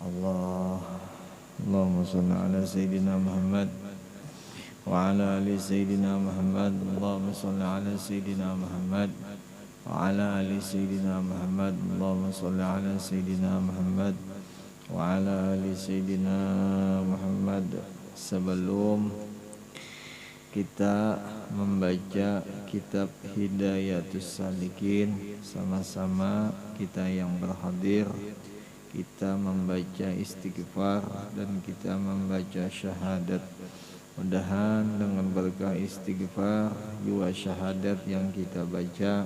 Allahumma salli ala Sayyidina Muhammad wa ala ali Sayyidina Muhammad. Allahumma salli ala Sayyidina Muhammad wa ala ali Sayyidina Muhammad. Allahumma salli ala Sayyidina Muhammad wa ala ali Sayyidina Muhammad. Sebelum kita membaca kitab Hidayatus Salikin, sama-sama kita yang berhadir, kita membaca istighfar dan kita membaca syahadat. Mudahan dengan berkah istighfar juga syahadat yang kita baca,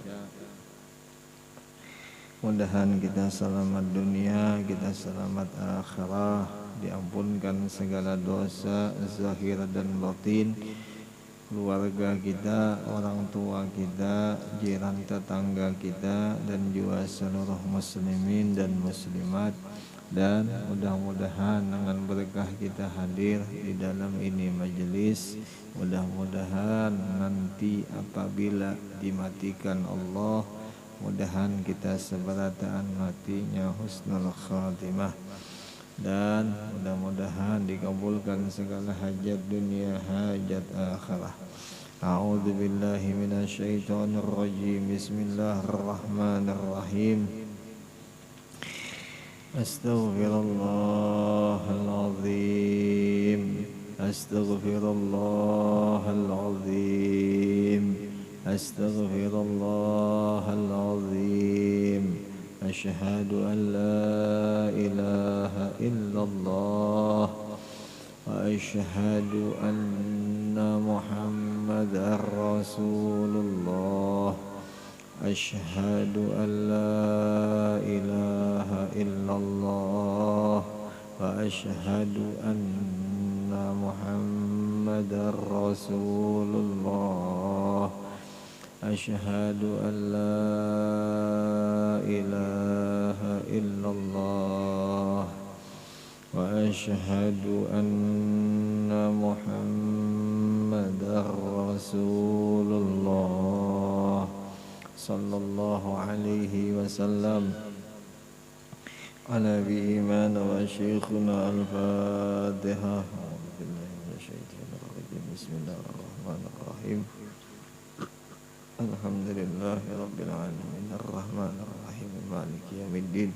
mudahan kita selamat dunia, kita selamat akhirah, diampunkan segala dosa zahir dan batin, keluarga kita, orang tua kita, jiran tetangga kita, dan juga seluruh muslimin dan muslimat. Dan mudah-mudahan dengan berkah kita hadir di dalam ini majelis, mudah-mudahan nanti apabila dimatikan Allah, mudahan kita seberataan matinya husnul khatimah, dan mudah-mudahan dikabulkan segala hajat dunia, hajat akhirah. A'udzu billahi minasyaitonir rajim. Bismillahirrahmanirrahim. Astaghfirullahalazim. Astaghfirullahalazim. Astaghfirullahalazim. Asyhadu an la ilaha illallah wa asyhadu anna Muhammadar Rasulullah. Asyhadu an la ilaha illallah wa asyhadu anna Muhammadar Rasulullah. Asyhadu an la ilaha illallah wa asyhadu anna Muhammadar Rasulullah. Sallallahu alaihi wasallam. Ala bi iman wa syekhuna al-Fatihah. Bismillahirrahmanirrahim. Alhamdulillahi rabbil alamin, arrahmanir rahim, maliki yaumiddin.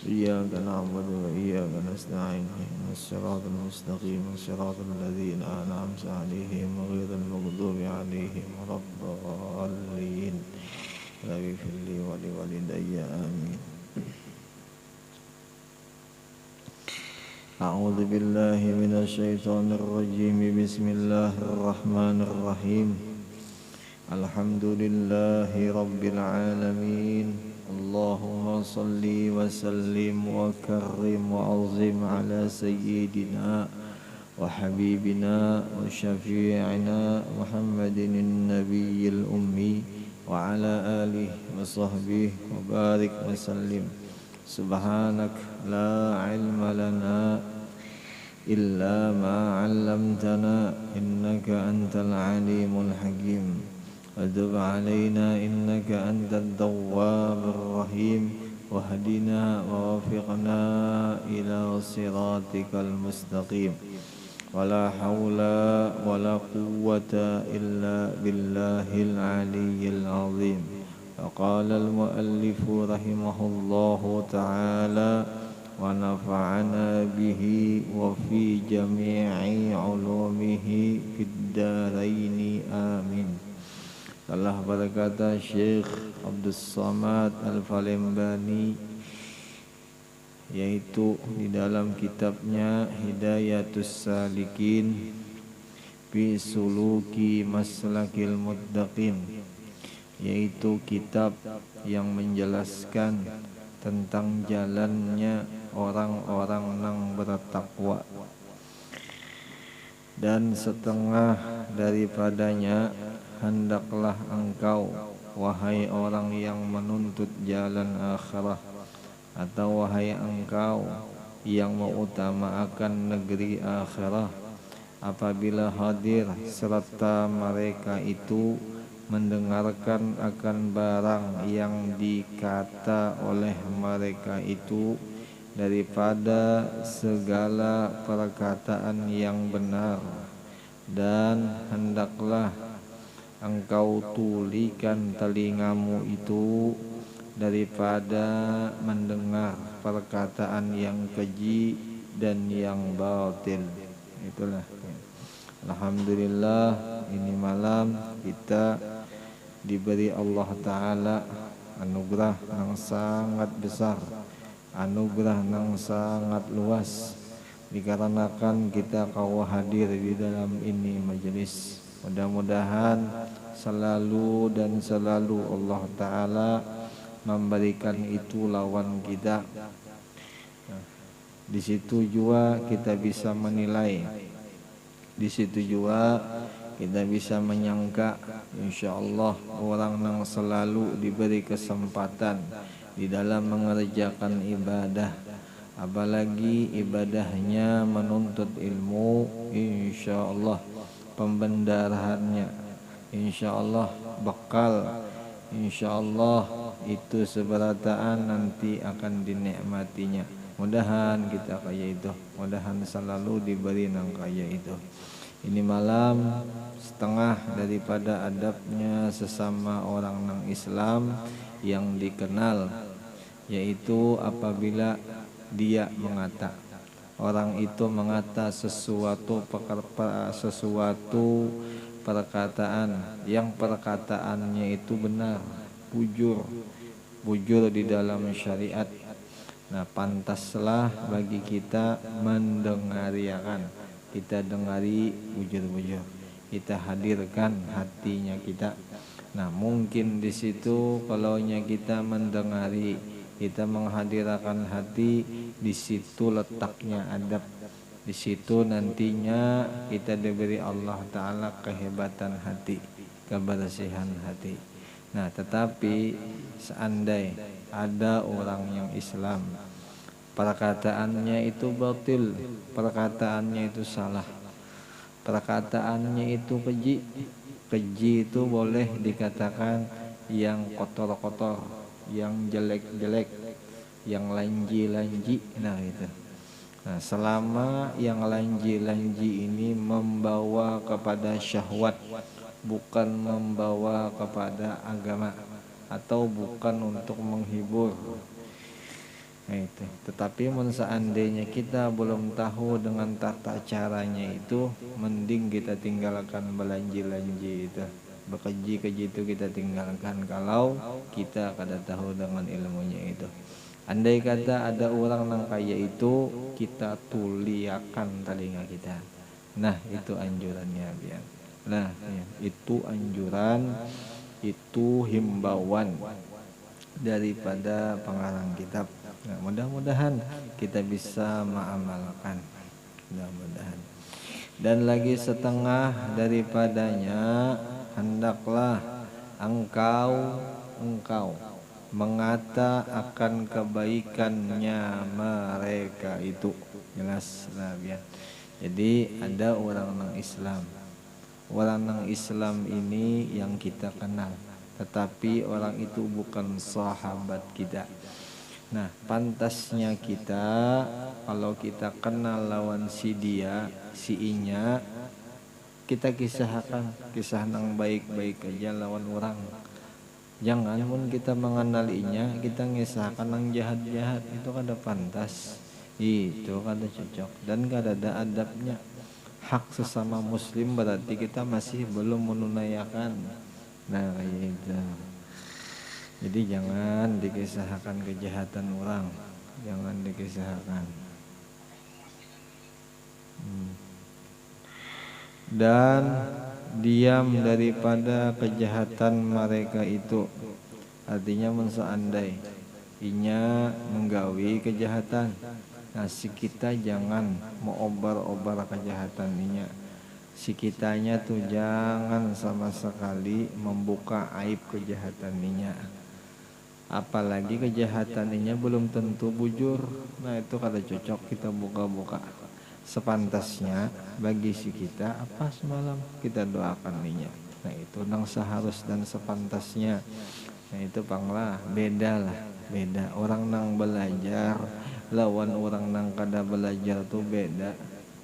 Iyyaka na'budu wa iyyaka nasta'in. Ihdinas siratal mustaqim, siratal ladzina an'amta 'alaihim ghairil maghdubi 'alaihim waladdallin. Rabbi firli wa li walidayya amin. A'udzu billahi minasyaitonir rajim. Bismillahirrahmanirrahim. Alhamdulillahi rabbil alamin. Allahumma salli wa sallim wa karrim wa azim ala sayyidina wa habibina wa syafi'ina Muhammadin nabiyil ummi wa ala alihi wa sahbihi wa barik wa sallim. Subhanak la ilma lana illa ma 'allamtana innaka antal alimul hakim. Adub alaina innaka antat tawwabur rahim. Wahdina wa wafiqna ila siratikal mustaqim. Wala hawla wala quwwata illa billahil aliyyil azim. Faqala al-muallifu rahimahullahu ta'ala wa nafa'ana bihi wa fi jami'i ulumihi fid daraini amin. Telah berkata Syekh Abdus Samad Al-Falembani, yaitu di dalam kitabnya Hidayatus Salikin fi Suluki Maslakil Muttaqin, yaitu kitab yang menjelaskan tentang jalannya orang-orang yang bertakwa, dan setengah daripadanya hendaklah engkau, wahai orang yang menuntut jalan akhirah, atau wahai engkau yang mengutamakan negeri akhirah, apabila hadir serta mereka itu mendengarkan akan barang yang dikata oleh mereka itu, daripada segala perkataan yang benar, dan hendaklah engkau tulikan telingamu itu daripada mendengar perkataan yang keji dan yang batil. Itulah. Alhamdulillah, ini malam kita diberi Allah Ta'ala anugerah yang sangat besar, anugerah yang sangat luas, dikarenakan kita kau hadir di dalam ini majelis. Mudah-mudahan selalu dan selalu Allah Ta'ala memberikan itu lawan kita. Di situ juga kita bisa menilai, di situ juga kita bisa menyangka, insya Allah orang yang selalu diberi kesempatan di dalam mengerjakan ibadah, apalagi ibadahnya menuntut ilmu, insya Allah pembendaraannya, insya Allah bekal, insya Allah itu seberataan nanti akan dinikmatinya. Mudahan kita kaya itu, mudahan selalu diberi nang kaya itu. Ini malam setengah daripada adabnya sesama orang nang Islam yang dikenal, yaitu apabila dia mengata, orang itu mengata sesuatu perkataan yang perkataannya itu benar, bujur di dalam syariat. Nah, pantaslah bagi kita mendengariakan, kita dengari bujur-bujur, kita hadirkan hatinya kita. Nah, mungkin di situ kalaunya kita mendengari, kita menghadirkan hati, di situ letaknya adab. Di situ nantinya kita diberi Allah Ta'ala kehebatan hati, kebersihan hati. Nah, tetapi seandai ada orang yang Islam, perkataannya itu batil, perkataannya itu salah, perkataannya itu keji. Keji itu boleh dikatakan yang kotor-kotor, yang jelek-jelek, yang lanji-lanji. Nah itu. Nah, selama yang lanji-lanji ini membawa kepada syahwat, bukan membawa kepada agama, atau bukan untuk menghibur. Nah, itu. Tetapi seandainya kita belum tahu dengan tata caranya itu, mending kita tinggalkan belanji-lanji itu, bekeji-keji itu kita tinggalkan kalau kita kada tahu dengan ilmunya itu. Andai kata ada orang yang kaya itu, kita tuliakan telinga kita. Nah, itu anjurannya biar. Nah, itu anjuran, itu himbauan daripada pengarang kitab. Nah, mudah-mudahan kita bisa mengamalkan, mudah-mudahan. Dan lagi setengah daripadanya, hendaklah engkau mengata akan kebaikannya mereka itu. Jelas lah ya. Jadi ada orang nang Islam, orang nang Islam ini yang kita kenal, tetapi orang itu bukan sahabat kita. Nah, pantasnya kita kalau kita kenal lawan si dia, si inya, kita kisahkan kisah nang baik-baik aja lawan orang. Jangan pun kita mengenalinya, kita ngisahkan nang jahat-jahat, itu kada pantas, itu kada cocok dan kada ada adabnya. Hak sesama muslim berarti kita masih belum menunaikan. Nah, kayak itu. Jadi jangan dikisahkan kejahatan orang, jangan dikisahkan. Dan diam daripada kejahatan mereka itu, artinya menseandai inya menggawi kejahatan, nah si kita jangan mau obar-obar kejahatan inya, si kitanya tuh jangan sama sekali membuka aib kejahatan inya, apalagi kejahatan inya belum tentu bujur. Nah, itu kada cocok kita buka-buka. Sepantasnya bagi si kita apa semalam kita doakan ninya. Nah, itu nang seharus dan sepantasnya. Nah, itu panglah beda lah, beda orang nang belajar lawan orang nang kada belajar tuh beda.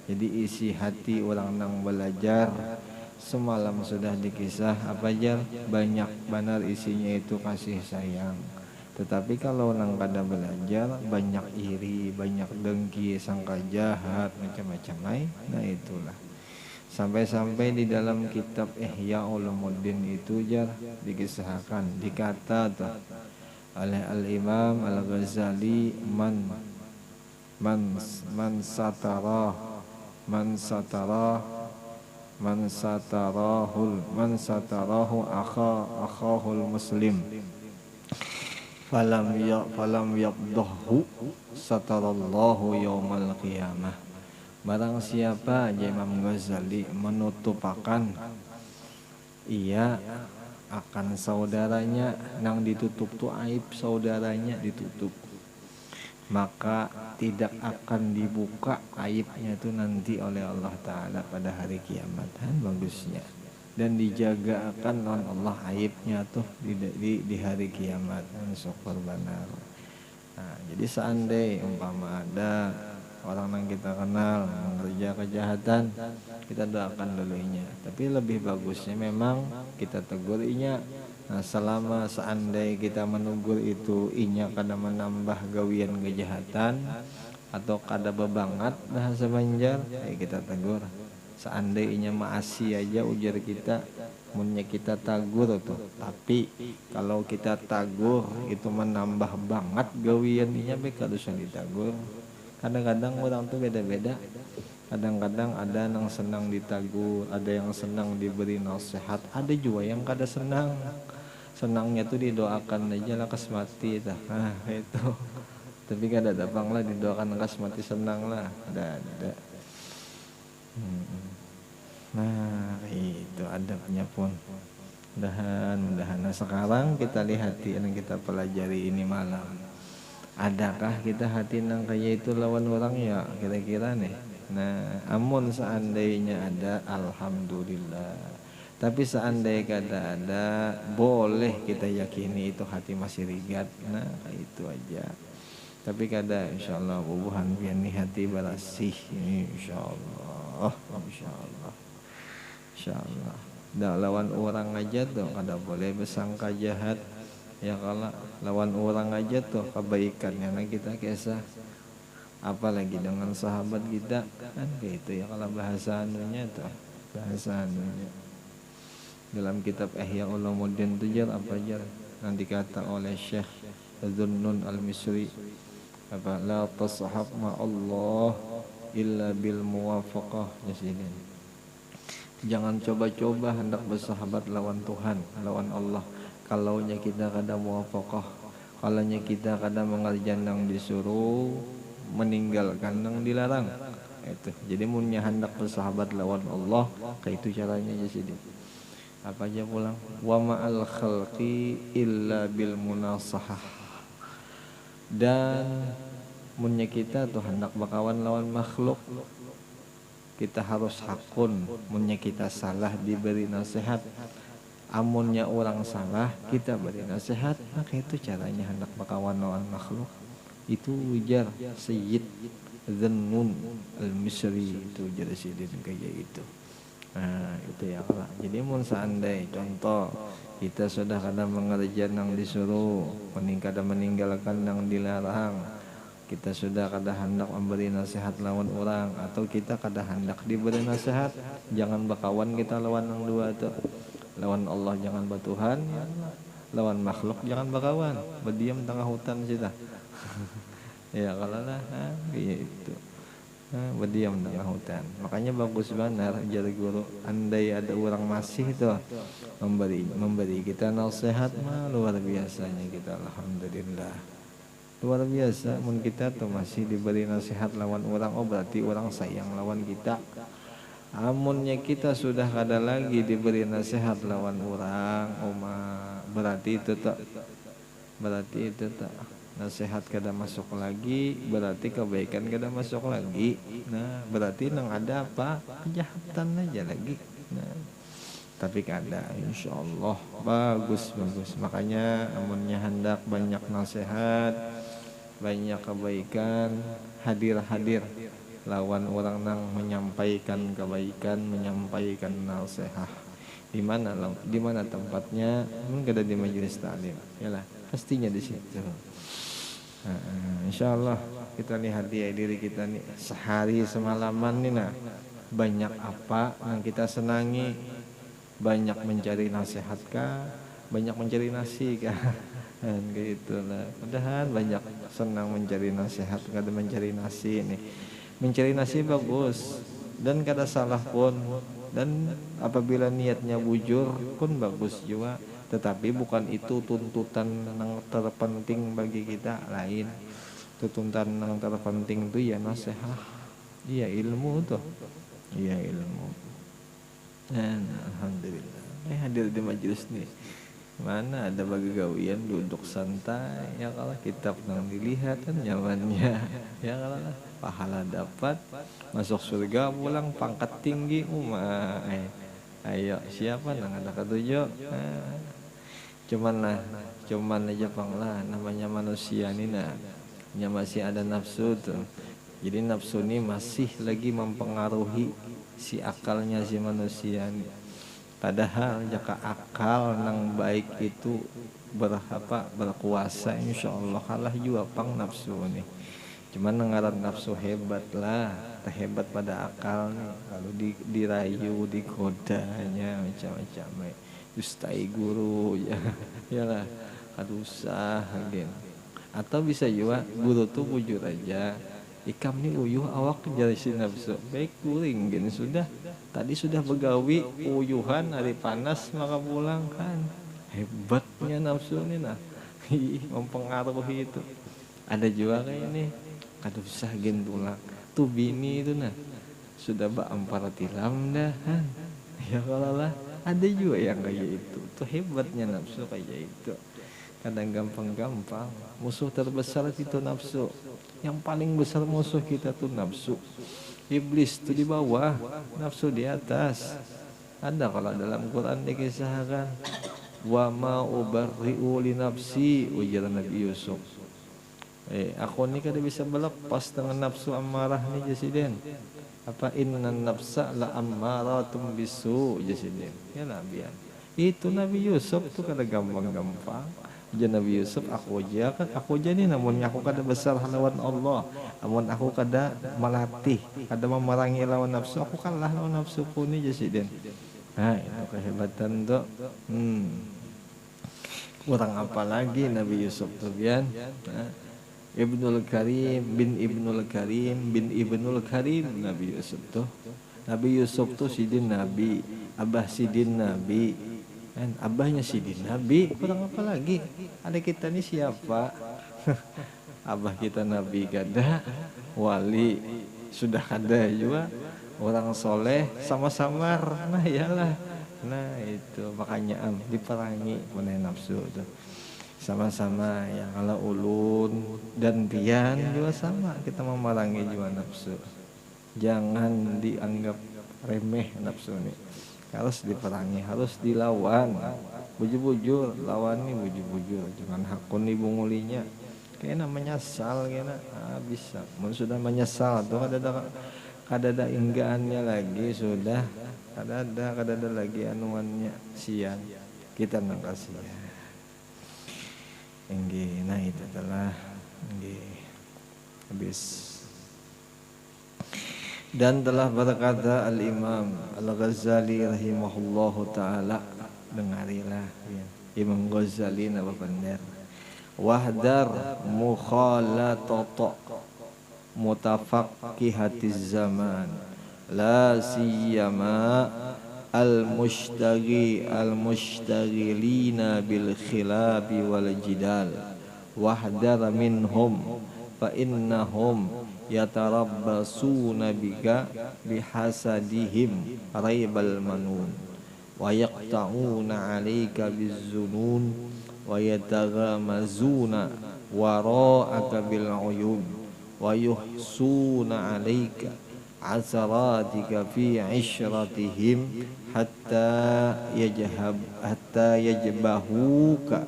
Jadi isi hati orang nang belajar semalam sudah dikisah apa aja, banyak benar isinya itu kasih sayang. Tetapi kalau nang kada belajar banyak iri, banyak dengki, sangka jahat, macam-macam lain. Nah itulah. Sampai-sampai di dalam kitab Ihya Ulumuddin itu jar dikisahkan, dikata tuh oleh Al-Imam Al-Ghazali, man satara man satara man satarahu akhahul muslim falam yabdahu satarallahu yaumal qiyamah. Barang siapa aja Imam Ghazali menutupakan ia akan saudaranya nang ditutup tuh aib saudaranya ditutup, maka tidak akan dibuka aibnya itu nanti oleh Allah Ta'ala pada hari kiamat. Bagusnya dan dijaga akan non Allah aibnya tuh di hari kiamat. Syukur benar. Nah, jadi seandainya umpama ada orang yang kita kenal mengerja kejahatan, kita doakan dulunya. Tapi lebih bagusnya memang kita tegur inya. Nah, selama seandainya kita menegur itu inya kada menambah gawian kejahatan atau kada bebangat bahasa Banjar, kita tegur. Seandainya maasi aja ujar kita, munnya kita tagur tuh. Tapi kalau kita tagur itu menambah banget gawian inya, beka usah ditagur. Kadang-kadang orang tuh beda-beda. Kadang-kadang ada yang senang ditagur, ada yang senang diberi nasihat, ada juga yang kada senang. Senangnya tuh didoakan aja lah kasmati dah. Nah, itu. Tapi kada dapang lah didoakan kasmati senang lah. Ada. Nah, itu adabnya pun. Mudahan. Nah, sekarang kita lihat yang kita pelajari ini malam. Adakah kita hati nang kayak itu lawan orang ya kira-kira nih. Nah, amun seandainya ada, alhamdulillah. Tapi seandainya kada ada, boleh kita yakini itu hati masih rigat. Nah, itu aja. Tapi kada, insyaallah bubuhan biar nih hati bersih ini, insyaallah. Dah lawan orang aja tuh kada boleh bersangka jahat. Ya kalau lawan orang aja tuh kebaikannya nah kita kisah, apalagi dengan sahabat kita kan kayak itu ya. Kalau bahasa anunya dalam kitab Ihya Ulumuddin tuh jar apa jar nanti kata oleh Syekh Dhunnun Al-Misri apa, la tashab ma Allah illa bil muwafaqah. Jangan coba-coba hendak bersahabat lawan Tuhan, lawan Allah, kalaunya kita kada muwafaqah, kalaunya kita kada mengerjakan yang disuruh, meninggalkan yang dilarang. Itu. Jadi munnya hendak bersahabat lawan Allah, kayak itu caranya aja sih. Apa aja pulang? Wa ma'al khalqi illa bil munasahah. Dan munnya kita tuh hendak bakawan lawan makhluk, kita harus hakun. Munnya kita salah diberi nasihat, amunnya orang salah kita beri nasihat, maka itu caranya hendak bakawan lawan makhluk. Itu ujar Sayyid Dhunnun Al-Misri, itu ujar Sayyidin kayak itu. Nah itu ya Allah. Jadi mun seandai contoh kita sudah kadang mengerjakan yang disuruh, kadang meninggalkan yang dilarang, kita sudah kada hendak memberi nasihat lawan orang, atau kita kada hendak diberi nasihat, jangan bakawan kita lawan yang dua itu. Lawan Allah jangan bertuhan, lawan makhluk jangan bakawan, berdiam tengah hutan kita. Ya kalau lah gitu. Berdiam tengah hutan. Makanya bagus benar jadi guru, andai ada orang masih itu memberi kita nasihat mah luar biasanya kita, alhamdulillah. Luar biasa mun kita tuh masih diberi nasihat lawan orang, oh berarti orang sayang lawan kita. Amunnya kita sudah kada lagi diberi nasihat lawan orang, berarti itu tak nasihat kada masuk lagi, berarti kebaikan kada masuk lagi. Nah berarti nang ada apa, kejahatan aja lagi. Nah tapi kada, insyaallah bagus. Makanya amunnya hendak banyak nasihat, banyak kebaikan, hadir lawan orang nang menyampaikan kebaikan, menyampaikan nasihat. Di mana tempatnya? Enggak ada di majelis taklim. Yalah, pastinya di situ. Insyaallah kita lihat diri kita nih sehari semalaman nih nah. Banyak apa yang kita senangi? Banyak mencari nasihat kah? Banyak mencari nasi kah? Dan gitulah. Padahal banyak senang mencari nasihat, kada mencari nasi nih. Mencari nasi bagus dan kada salah pun, dan apabila niatnya bujur pun bagus juga, tetapi bukan itu tuntutan yang terpenting bagi kita. Lain tuntutan yang terpenting itu ya nasihat, iya ilmu tuh, iya ilmu. Dan alhamdulillah hadir di majelis nih, mana ada bagi gawian duduk santai ya, kalau kitab nang dilihat kan nyamannya ya, kalau pahala dapat, masuk surga pulang pangkat tinggi ayo siapa nang ada ketujuh. Cuman aja pang lah, namanya manusia nih nah, ya masih ada nafsu tuh. Jadi nafsu ini masih lagi mempengaruhi si akalnya si manusia nih. Padahal jika akal nang baik itu berkuasa, insya Allah kalah juga pang nafsu nih. Cuman ngaran nafsu hebat lah, terhebat pada akal nih. Kalau dirayu, digodanya macam-macam, dustai guru ya, yalah, kadusah gen. Atau bisa juga guru tuh bujur aja, ikam nih uyuh awak jadi si nafsu, baik guring gen sudah. Tadi sudah begawi uyuhan hari panas maka pulang kan. Hebatnya nafsu ini nah, mempengaruhi itu. Ada juga kayak ini, kadusah gen pulang. Tuh bini itu nah, sudah baampar tilam dah kan. Ya kalau lah, ada juga yang kayak itu. Tuh hebatnya nafsu kayak itu. Kadang gampang-gampang. Musuh terbesar itu nafsu. Yang paling besar musuh kita tuh nafsu. Iblis tuh di bawah, nafsu di atas. Ada kalau dalam Quran dikisahkan, wa ma ubarri'u li nafsi, ujar Nabi Yusuf. Aku ni kada bisa berlepas dengan nafsu amarah ni jasiden. Apa inna nafsa la ammaratum bisu jasiden. Ya Nabi. Itu Nabi Yusuf tuh kada gampang-gampang. Jadi Nabi Yusuf aku aja nih, namun aku kada besar lawan Allah, namun aku kada melatih, kada memerangi lawan nafsu, aku kalah lawan nafsuku nih jasiden. Nah itu kehebatan tuh. Kurang apa lagi Nabi Yusuf tuh bian. Ibnul Karim bin Ibnul Karim Nabi Yusuf tuh. Nabi Yusuf tuh sidin Nabi, abah sidin Nabi. Kan abahnya sidin Nabi, kurang apa lagi? Ada kita nih siapa? Abah kita Nabi kada, wali sudah kada juga, orang soleh sama-sama. Nah iyalah, nah itu makanya diperangi mengenai nafsu tuh. Sama-sama yang ala ulun dan pian juga sama, kita memerangi juga nafsu. Jangan dianggap remeh nafsu nih. Harus diperangi, harus dilawan. Bujur-bujur, lawan nih bujur-bujur. Jangan hakun nih bungulinya. Kayaknya menyesal kayaknya. Bisa. Mun sudah menyesal tuh kada ada inggaannya lagi sudah. Kada ada lagi anuannya sian. Kita nang kasihan. Nah itu telah habis. Dan telah berkata Al-Imam Al-Ghazali rahimahullahu ta'ala, dengarilah ya. Imam Ghazali nama benar, wahdar mukhalatata mutafaqqihatiz zaman, la siyama al-mushtaghilina bil khilabi wal jidal, wahdar minhum fa innahum yatarabbasuna bika bihasadihim raibal manun wa yaqta'una 'alaika bizzunun wa yataghamazuna wara'aka bil 'uyub wa yuhsuna 'alaika asaratika fi 'ishratihim hatta yajbahuka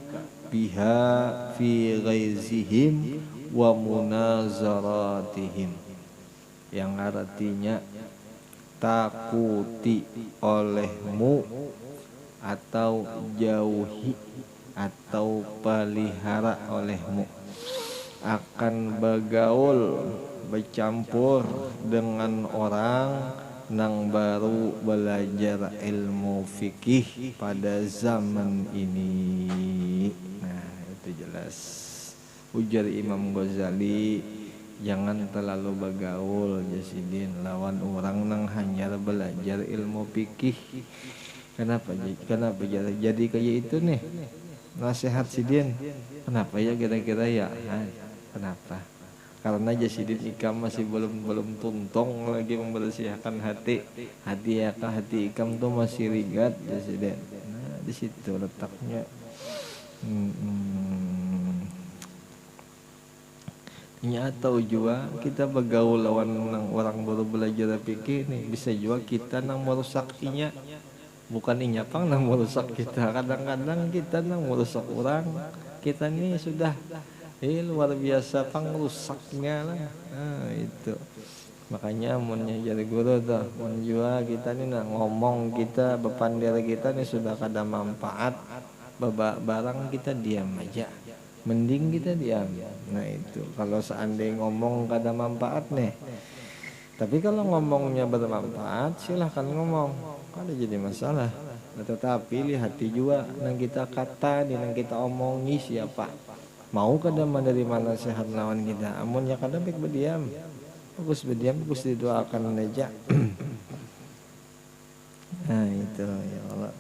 biha fi ghaizihim wa munazaratihim, yang artinya takuti olehmu atau jauhi atau pelihara olehmu akan bergaul bercampur dengan orang nang baru belajar ilmu fikih pada zaman ini. Nah, itu jelas. Ujar Imam Ghazali, jangan terlalu bergaul jasidin lawan orang nang hanya belajar ilmu fikih. Kenapa jadi kayak itu nih? Nasihat sidin. Kenapa ya kira-kira ya? Kenapa? Karena jasidin ikam masih belum tuntong lagi membersihkan hati. Hati ikam tuh masih rigat jasidin. Nah, di situ letaknya. Atau juga kita bergaul lawan orang baru belajar fikih nih, bisa juga kita nang merusakinya. Bukan inyapang nang merusak kita, kadang-kadang kita nang merusak orang. Kita nih sudah luar biasa pengrusaknya lah. Nah, itu makanya amunnya jadi guru tuh menjual kita nih nang ngomong kita bepandir kita nih sudah kada manfaat barang kita diam aja, mending kita diam. Nah itu kalau seandainya ngomong kada manfaat nih, tapi kalau ngomongnya bermanfaat silahkan ngomong, kada jadi masalah. Tetapi lihat juga nang kita kata di nang kita omongi siapa, mau kada menerima nasihat lawan kita. Amun ya kada baik berdiam, bagus berdiam, bagus didoakan aja. Nah itu ya Allah.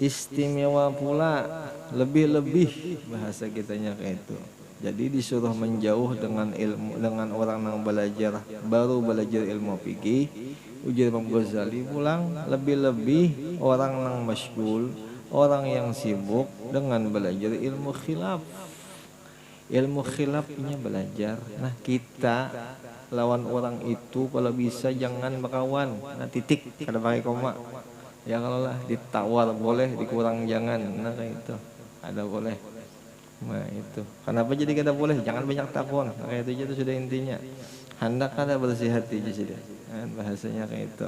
Istimewa pula, lebih-lebih bahasa kitanya kayak itu. Jadi disuruh menjauh dengan ilmu, dengan orang yang baru belajar ilmu fikih. Ujar Imam Ghazali pulang, lebih-lebih orang yang masyghul, orang yang sibuk dengan belajar ilmu khilaf. Ilmu khilafnya belajar. Nah kita lawan orang itu kalau bisa jangan berkawan. Nah titik, kada pakai koma. Ya kalau lah ditawar boleh, dikurang jangan. Nah kayak itu ada boleh. Nah itu kenapa jadi kada boleh, jangan banyak takon. Nah, kayak itu sudah intinya. Hendak kada bersih hati jadi kan bahasanya kayak itu.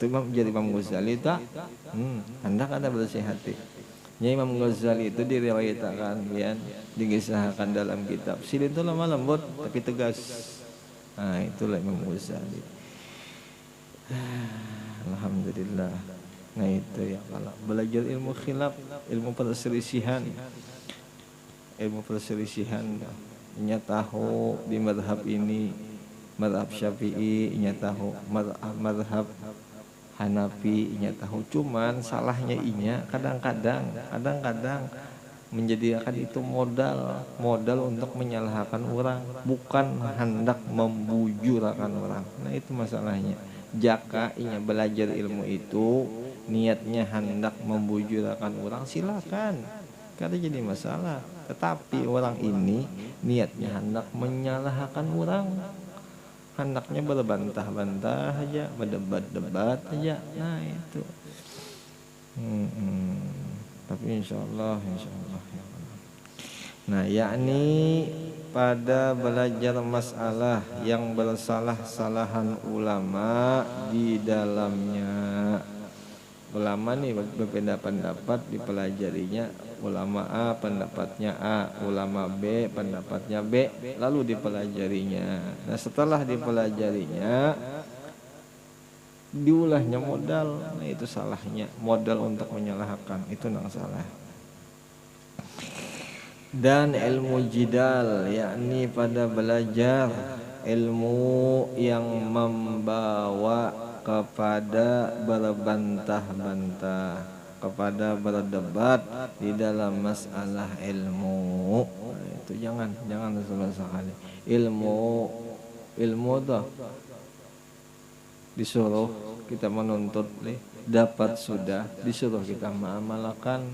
Itu jadi Imam Ghazali tak hendak kada bersih hati. Imam Ghazali itu diriwayatkan ya, digisahkan dalam kitab Silin itu lemah lembut tapi tegas. Nah itulah Imam Ghazali. Alhamdulillah. Nah itu ya, kalau belajar ilmu khilaf, ilmu perselisihan nya tahu di madhab ini, madhab Syafi'i nya tahu, madhab Hanafi nya tahu. Cuman salahnya inya kadang-kadang menjadikan itu modal untuk menyalahkan orang, bukan hendak membujurkan orang. Nah itu masalahnya. Jika inya belajar ilmu itu niatnya hendak membujurkan orang, silakan, kada jadi masalah. Tetapi orang ini niatnya hendak menyalahkan orang, hendaknya berbantah-bantah aja, berdebat-debat aja. Nah itu tapi insyaallah ya. Nah yakni pada belajar masalah yang bersalah-salahan ulama di dalamnya. Ulama nih berbeda pendapat, dipelajarinya. Ulama A pendapatnya A, ulama B pendapatnya B, lalu dipelajarinya. Nah setelah dipelajarinya diulahnya modal. Nah itu salahnya, modal untuk menyalahkan, itu nang salah. Dan ilmu jidal yakni pada belajar ilmu yang membawa kepada berbantah-bantah, kepada berdebat di dalam masalah ilmu. Nah, itu jangan sama sekali. Ilmu tuh disuruh kita menuntut dapat sudah, disuruh kita mengamalkan,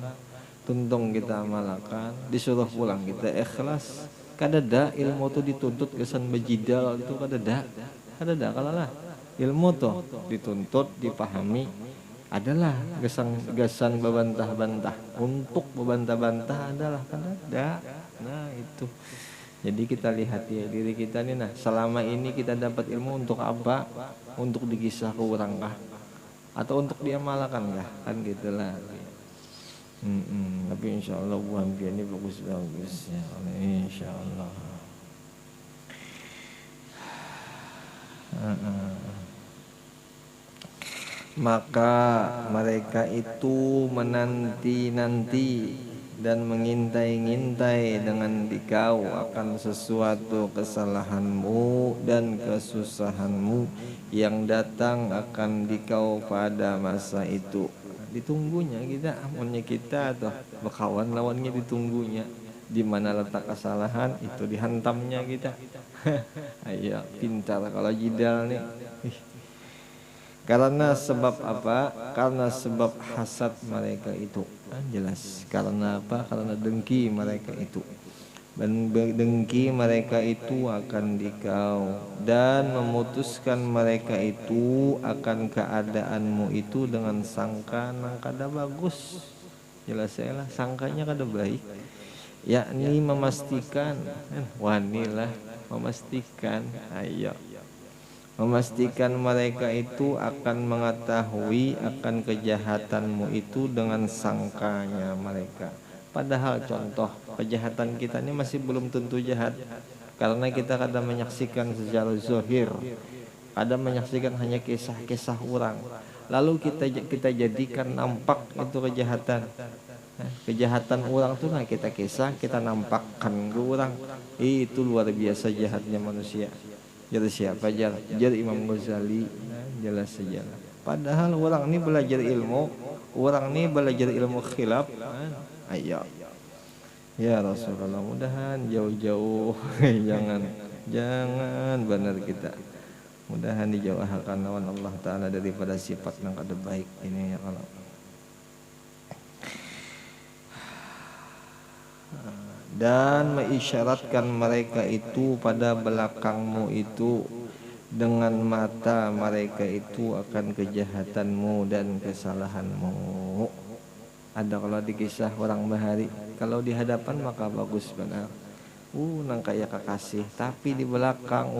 tuntung kita amalkan, disuruh pulang kita ikhlas. Kadada ilmu tuh dituntut kesan bejidal itu kadada kalau lah ilmu tuh dituntut dipahami adalah gasan bebantah-bantah, untuk bebantah-bantah adalah kadada. Nah itu Jadi kita lihat ya diri kita nih, nah selama ini kita dapat ilmu untuk apa? Untuk dikisah ke orang kah? Atau untuk diamalkan kah? Kan gitulah. Tapi insya Allah buah ini bagus-bagus ya. Insya Allah. Maka mereka itu menanti-nanti dan mengintai-ngintai dengan dikau akan sesuatu kesalahanmu dan kesusahanmu yang datang akan dikau pada masa itu. Ditunggunya kita, amunnya kita atau berkawan lawannya ditunggunya. Di mana letak kesalahan itu dihantamnya kita. Ayo pintar kalau jidal nih. Karena sebab apa? Karena sebab hasad mereka itu. Jelas. Karena apa? Karena dengki mereka itu. Dan dengki mereka itu akan dikau dan memutuskan mereka itu akan keadaanmu itu dengan sangka nang kada bagus. Jelas ya lah, sangkanya kada baik. Yakni memastikan, wanilah memastikan, ayo. Memastikan mereka itu akan mengetahui akan kejahatanmu itu dengan sangkanya mereka. Padahal contoh kejahatan kita ini masih belum tentu jahat, karena kita kadang menyaksikan secara zahir, kadang menyaksikan hanya kisah-kisah orang, lalu kita jadikan nampak itu kejahatan. Kejahatan orang tuh nah kita kisah, kita nampakkan ke orang. Itu luar biasa jahatnya manusia. Jadi siapa jar? Jar Imam Ghazali, jelas saja. Padahal orang ini belajar ilmu, orang ini belajar ilmu khilaf. Ayo, ya Rasulullah, mudahan jauh-jauh, jangan benar kita. Mudahan dijauhkan lawan Allah Taala daripada sifat yang kada baik ini ya Allah. Dan mengisyaratkan mereka itu pada belakangmu itu dengan mata mereka itu akan kejahatanmu dan kesalahanmu. Ada kalau di kisah orang bahari, kalau di hadapan maka bagus benar, nang kayak kekasih, tapi di belakang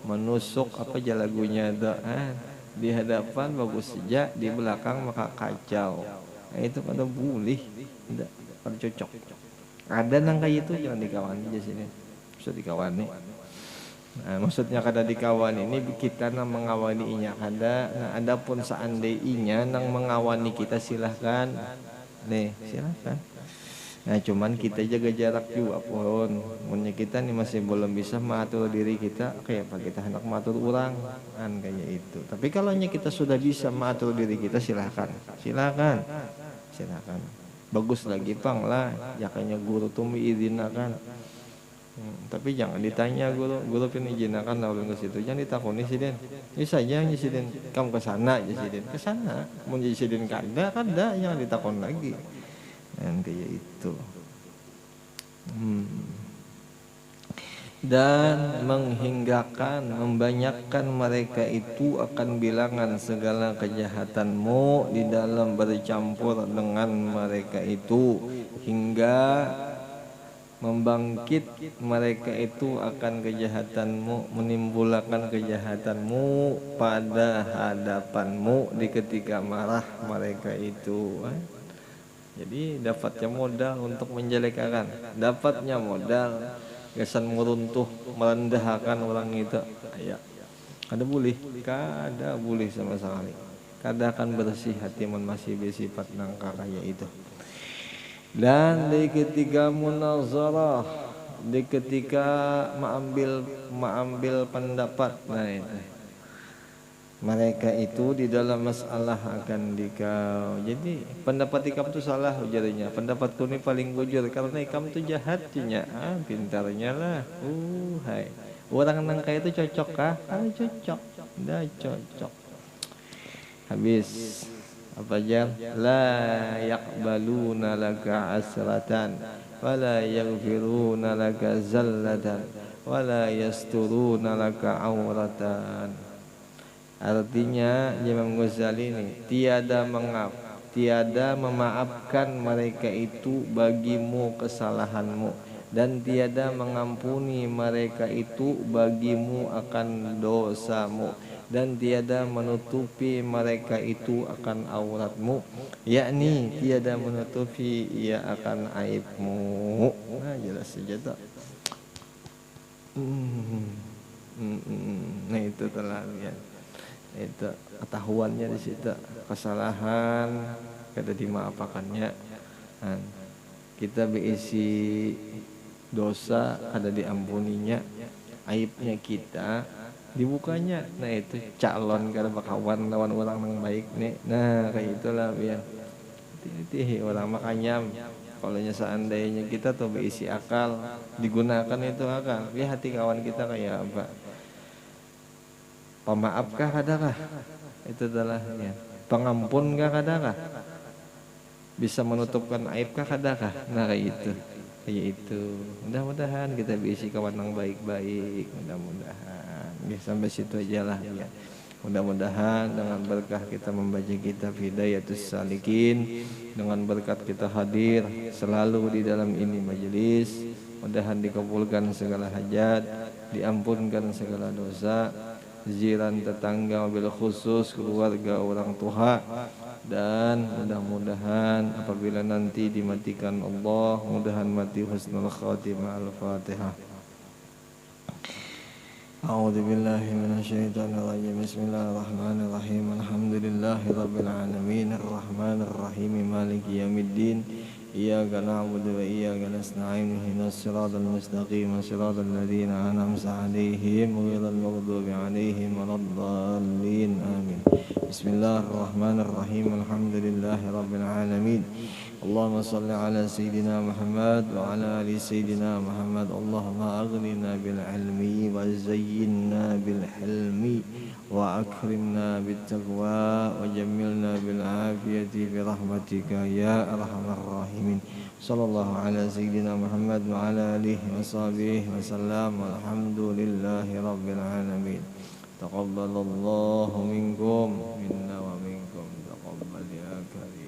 menusuk apa jalagunya ada, di hadapan bagus saja, di belakang maka kacau. Nah, itu pada boleh tidak pada cocok. Ada nang kayak itu jangan dikawani aja sini, bisa dikawani. Nah, maksudnya kada dikawani ini kita nang mengawani inya kada. Nah, adapun seandainya nang mengawani kita silahkan, nih silahkan. Nah, cuman kita jaga jarak juga pun. Punya kita nih masih belum bisa mengatur diri kita kayak apa kita hendak mengatur orang kan kayak itu. Tapi kalau kita sudah bisa mengatur diri kita silahkan. Bagus lagi pang lah, ya kayaknya guru tuh diizinakan. Tapi jangan ditanya guru pinizinakan lalu ke situ, jangan ditakuni siden. Ini saja siden, kamu ke sana aja siden, ke sana. Mau siden kada, jangan ditakon lagi. Dan kayak itu. Dan menghinggakan, membanyakkan mereka itu akan bilangan segala kejahatanmu di dalam bercampur dengan mereka itu, hingga membangkit mereka itu akan kejahatanmu, menimbulkan kejahatanmu pada hadapanmu di ketika marah mereka itu. Jadi dapatnya modal untuk menjelekkan, dapatnya modal kesan meruntuh, merendahkan orang itu. Ya, kada boleh sama sekali. Kada akan bersih hati masih bersifat nangka kayak itu. Dan di ketika munazarah, di ketika mengambil pendapat, nah itu mereka itu di dalam masalah akan dikau. Jadi pendapat ikam itu salah ujarnya. Pendapatku ini paling bujur karena ikam itu jahatnya. Pintarnya lah. Hai. Orang nangka itu cocok kah? Cocok. Dah cocok. Habis apa aja? La yaqbaluna laka asratan wala yaghfiruna laka zallatan wala yasturuna laka auratan. Artinya Imam Ghazali ini tiada memaafkan mereka itu bagimu kesalahanmu dan tiada mengampuni mereka itu bagimu akan dosamu, dan tiada menutupi mereka itu akan auratmu, yakni tiada menutupi ia akan aibmu. Nah, jelas saja tak. Nah itu telah ya. Itu ketahuannya di situ, kesalahan kada dimaafkannya. Kita berisi dosa ada diampuninya, aibnya kita dibukanya. Nah itu calon kada bakawan lawan orang yang baik nih. Nah kayak itulah ya. Hati-hati orang makanya kalau seandainya kita tuh berisi akal, digunakan itu akal. Ya hati kawan kita kayak apa? Pemaafkah kadakah? Itu adalah ya. Pengampunkah kadakah? Bisa menutupkan aibkah kadakah? Nah kayak itu. Kayak itu. Mudah-mudahan kita bisa kawan yang baik-baik. Mudah-mudahan. Ya sampai situ aja lah ya. Mudah-mudahan dengan berkah kita membaca kitab Hidayatus Salikin, dengan berkat kita hadir selalu di dalam ini majelis, mudahan dikabulkan segala hajat, diampunkan segala dosa, jiran tetangga bil khusus keluarga orang tua, dan mudah-mudahan apabila nanti dimatikan Allah, mudahan mati husnul khatimah. Al-Fatihah. A'udzu billahi minasyaitonir rajim. Bismillahirrahmanirrahim. Alhamdulillahirabbil alamin, arrahmanir rahim, maliki yaumiddin. Iyyaka na'budu wa iyyaka nasta'in. Ihdinas siratal mustaqim, siratal ladzina an'amta 'alaihim ghairil maghdubi 'alaihim waladdallin. Amin. Bismillahirrahmanirrahim. Alhamdulillahirabbil alamin. Allahumma salli ala Sayyidina Muhammad wa ala ali Sayyidina Muhammad. Allahumma aghnina bil ilmi wa zayyinna bil hilmi wa akrimna bit taqwa wa jammilna bil afiyati bi rahmatika ya arhamar rahimin. Sallallahu ala Sayyidina Muhammad wa ala alihi wa sahbihi wa sallam. Alhamdulillahi rabbil alamin. Taqabbalallahu minkum minna wa minkum. Taqabbal ya karim.